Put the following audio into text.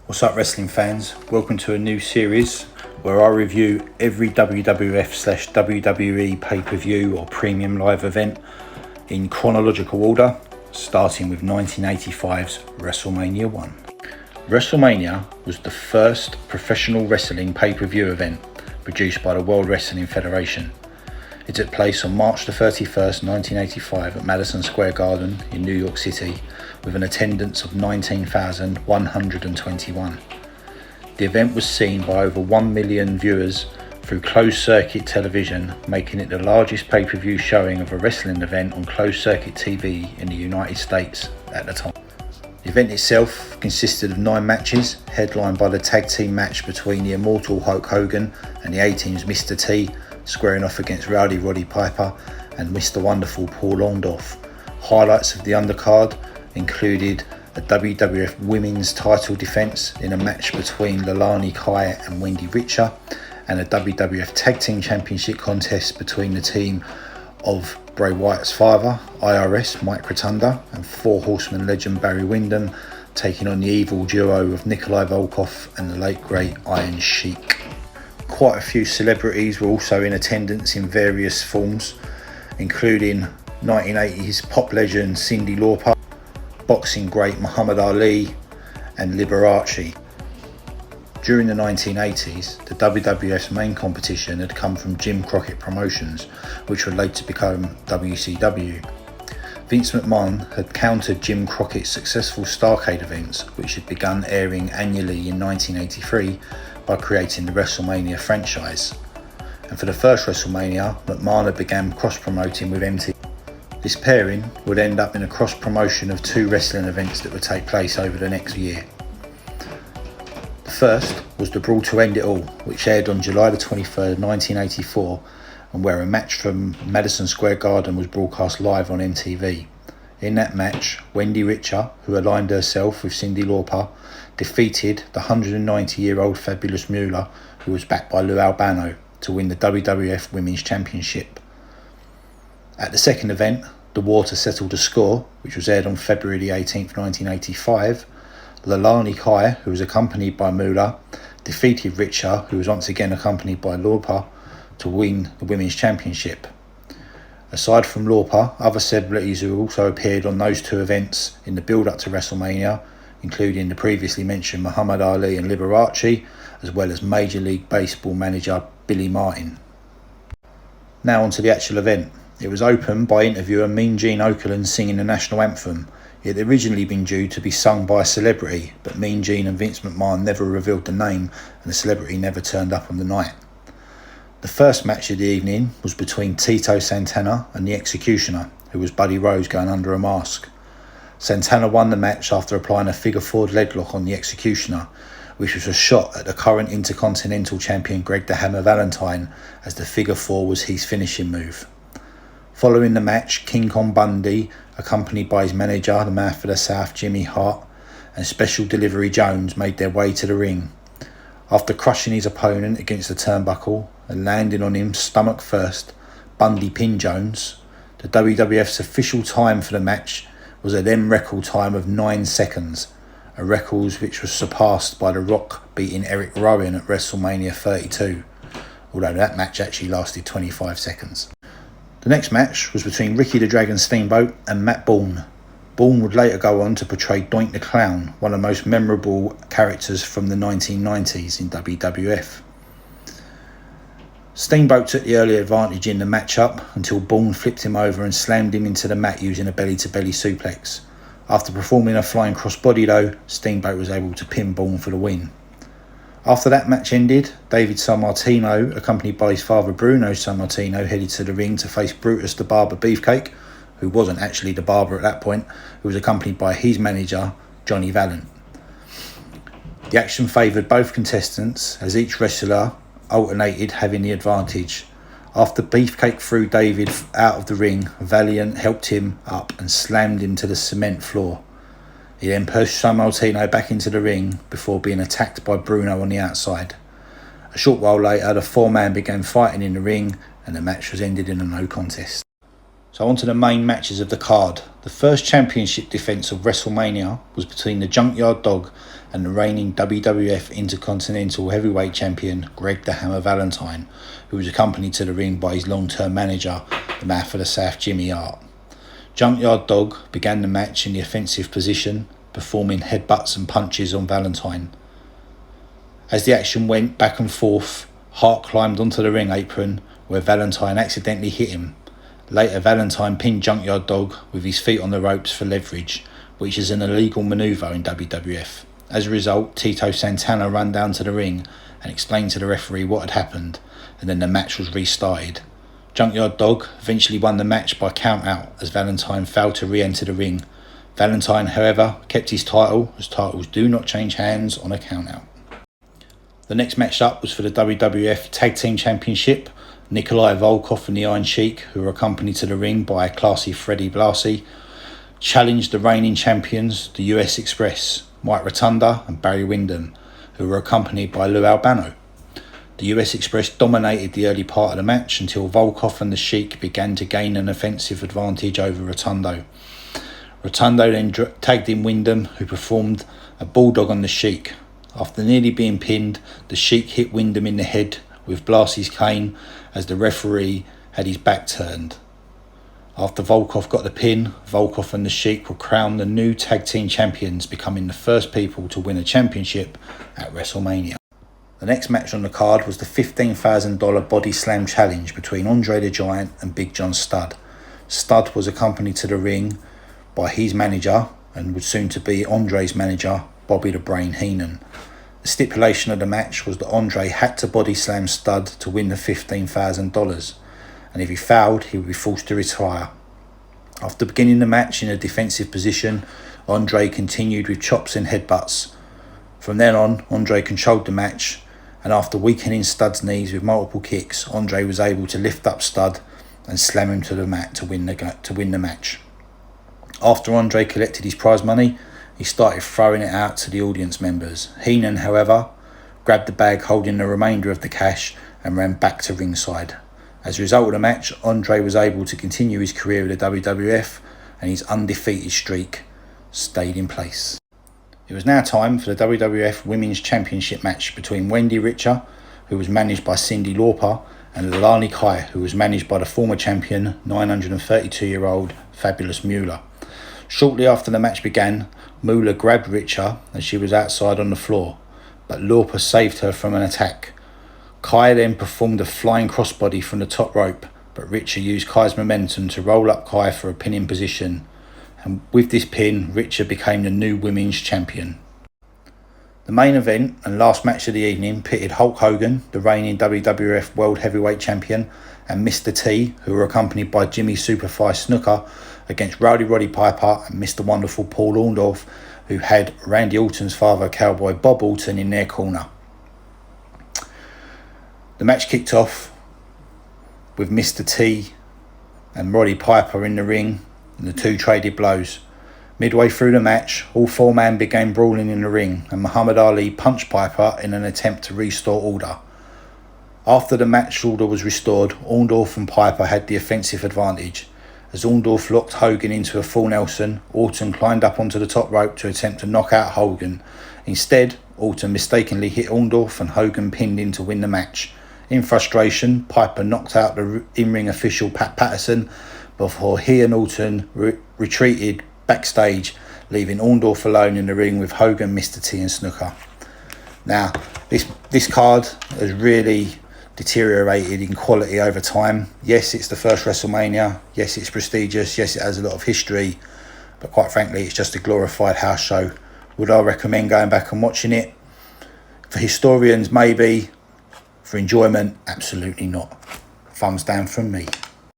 What's up, wrestling fans? Welcome to a new series where I review every WWF/WWE pay-per-view or premium live event in chronological order, starting with 1985's WrestleMania 1. WrestleMania was the first professional wrestling pay-per-view event produced by the World Wrestling Federation. It took place on March the 31st, 1985 at Madison Square Garden in New York City with an attendance of 19,121. The event was seen by over 1 million viewers through closed-circuit television, making it the largest pay-per-view showing of a wrestling event on closed-circuit TV in the United States at the time. The event itself consisted of 9 matches, headlined by the tag team match between the Immortal Hulk Hogan and the A-Team's Mr. T, squaring off against Rowdy Roddy Piper and Mr. Wonderful Paul Orndorff. Highlights of the undercard included a WWF Women's title defence in a match between Leilani Kai and Wendy Richter, and a WWF Tag Team Championship contest between the team of Bray Wyatt's father, IRS Mike Rotunda, and Four Horsemen legend Barry Windham, taking on the evil duo of Nikolai Volkov and the late great Iron Sheik. Quite a few celebrities were also in attendance in various forms, including 1980s pop legend Cyndi Lauper, boxing great Muhammad Ali, and Liberace. During the 1980s, the WWF's main competition had come from Jim Crockett Promotions, which would later become WCW. Vince McMahon had countered Jim Crockett's successful Starrcade events, which had begun airing annually in 1983, by creating the WrestleMania franchise. And for the first WrestleMania, McMahon had began cross-promoting with MTV. This pairing would end up in a cross-promotion of 2 wrestling events that would take place over the next year. The first was the Brawl to End It All, which aired on July the 23rd, 1984, and where a match from Madison Square Garden was broadcast live on MTV. In that match, Wendy Richter, who aligned herself with Cyndi Lauper, defeated the 190-year-old Fabulous Moolah, who was backed by Lou Albano, to win the WWF Women's Championship. At the second event, the War to Settle the Score, which was aired on February the 18th, 1985, Leilani Kai, who was accompanied by Moolah, defeated Richter, who was once again accompanied by Lauper, to win the Women's Championship. Aside from Lauper, other celebrities who also appeared on those 2 events in the build-up to WrestleMania, including the previously mentioned Muhammad Ali and Liberace, as well as Major League Baseball manager Billy Martin. Now on to the actual event. It was opened by interviewer Mean Gene Okerlund singing the national anthem. It had originally been due to be sung by a celebrity, but Mean Gene and Vince McMahon never revealed the name, and the celebrity never turned up on the night. The first match of the evening was between Tito Santana and the Executioner, who was Buddy Rose going under a mask. Santana won the match after applying a figure-4 leg lock on the Executioner, which was a shot at the current Intercontinental Champion Greg the Hammer Valentine, as the figure-4 was his finishing move. Following the match, King Kong Bundy, accompanied by his manager, the Man for the South Jimmy Hart, and Special Delivery Jones made their way to the ring. After crushing his opponent against the turnbuckle and landing on him stomach first, Bundy pinned Jones. The WWF's official time for the match was a then record time of 9 seconds, a record which was surpassed by The Rock beating Eric Rowan at WrestleMania 32, although that match actually lasted 25 seconds. The next match was between Ricky the Dragon Steamboat and Matt Bourne. Bourne would later go on to portray Doink the Clown, one of the most memorable characters from the 1990s in WWF. Steamboat took the early advantage in the matchup until Bourne flipped him over and slammed him into the mat using a belly-to-belly suplex. After performing a flying crossbody though, Steamboat was able to pin Bourne for the win. After that match ended, David Sammartino, accompanied by his father Bruno Sammartino, headed to the ring to face Brutus the Barber Beefcake, who wasn't actually the barber at that point, who was accompanied by his manager, Johnny Valiant. The action favoured both contestants, as each wrestler alternated having the advantage. After Beefcake threw David out of the ring, Valiant helped him up and slammed him to the cement floor. He then pushed Sammartino back into the ring before being attacked by Bruno on the outside. A short while later, the 4-man began fighting in the ring and the match was ended in a no contest. So on to the main matches of the card. The first championship defence of WrestleMania was between the Junkyard Dog and the reigning WWF Intercontinental Heavyweight Champion Greg the Hammer Valentine, who was accompanied to the ring by his long-term manager, the Mouth of the South Jimmy Hart. Junkyard Dog began the match in the offensive position, performing headbutts and punches on Valentine. As the action went back and forth, Hart climbed onto the ring apron where Valentine accidentally hit him. Later, Valentine pinned Junkyard Dog with his feet on the ropes for leverage, which is an illegal manoeuvre in WWF. As a result, Tito Santana ran down to the ring and explained to the referee what had happened, and then the match was restarted. Junkyard Dog eventually won the match by count out as Valentine failed to re-enter the ring. Valentine, however, kept his title, as titles do not change hands on a count out. The next match up was for the WWF Tag Team Championship. Nikolai Volkov and the Iron Sheik, who were accompanied to the ring by classy Freddie Blassie, challenged the reigning champions, the US Express, Mike Rotunda and Barry Windham, who were accompanied by Lou Albano. The US Express dominated the early part of the match until Volkov and the Sheik began to gain an offensive advantage over Rotundo. Rotundo then tagged in Windham, who performed a bulldog on the Sheik. After nearly being pinned, the Sheik hit Windham in the head with Blassie's cane as the referee had his back turned. After Volkov got the pin, Volkov and the Sheik were crowned the new tag team champions, becoming the first people to win a championship at WrestleMania. The next match on the card was the $15,000 Body Slam Challenge between Andre the Giant and Big John Studd. Studd was accompanied to the ring by his manager and would soon to be Andre's manager, Bobby the Brain Heenan. The stipulation of the match was that Andre had to body slam Studd to win the $15,000, and if he failed, he would be forced to retire. After beginning the match in a defensive position, Andre continued with chops and headbutts. From then on, Andre controlled the match, and after weakening Studd's knees with multiple kicks, Andre was able to lift up Studd and slam him to the mat to win the match. After Andre collected his prize money, he started throwing it out to the audience members. Heenan, however, grabbed the bag holding the remainder of the cash and ran back to ringside. As a result of the match, Andre was able to continue his career with the WWF, and his undefeated streak stayed in place. It was now time for the WWF Women's Championship match between Wendy Richter, who was managed by Cyndi Lauper, and Lilani Kai, who was managed by the former champion, 932-year-old Fabulous Moolah. Shortly after the match began, Moolah grabbed Richter as she was outside on the floor, but Lauper saved her from an attack. Kai then performed a flying crossbody from the top rope, but Richter used Kai's momentum to roll up Kai for a pinning position, and with this pin, Richter became the new women's champion. The main event and last match of the evening pitted Hulk Hogan, the reigning WWF World Heavyweight Champion, and Mr. T, who were accompanied by Jimmy Superfly Snuka, against Rowdy Roddy Piper and Mr. Wonderful Paul Orndorff, who had Randy Orton's father, Cowboy Bob Orton, in their corner. The match kicked off with Mr. T and Roddy Piper in the ring, and the two traded blows. Midway through the match, all four men began brawling in the ring, and Muhammad Ali punched Piper in an attempt to restore order. After the match order was restored, Orndorff and Piper had the offensive advantage. As Orndorff locked Hogan into a full Nelson, Orton climbed up onto the top rope to attempt to knock out Hogan. Instead, Orton mistakenly hit Orndorff and Hogan pinned him to win the match. In frustration, Piper knocked out the in-ring official Pat Patterson before he and Orton retreated backstage, leaving Orndorff alone in the ring with Hogan, Mr. T and Snuka. Now, this card has really deteriorated in quality over time. Yes, it's the first WrestleMania. Yes, it's prestigious. Yes, it has a lot of history. But quite frankly, it's just a glorified house show. Would I recommend going back and watching it? For historians, maybe. For enjoyment, absolutely not. Thumbs down from me.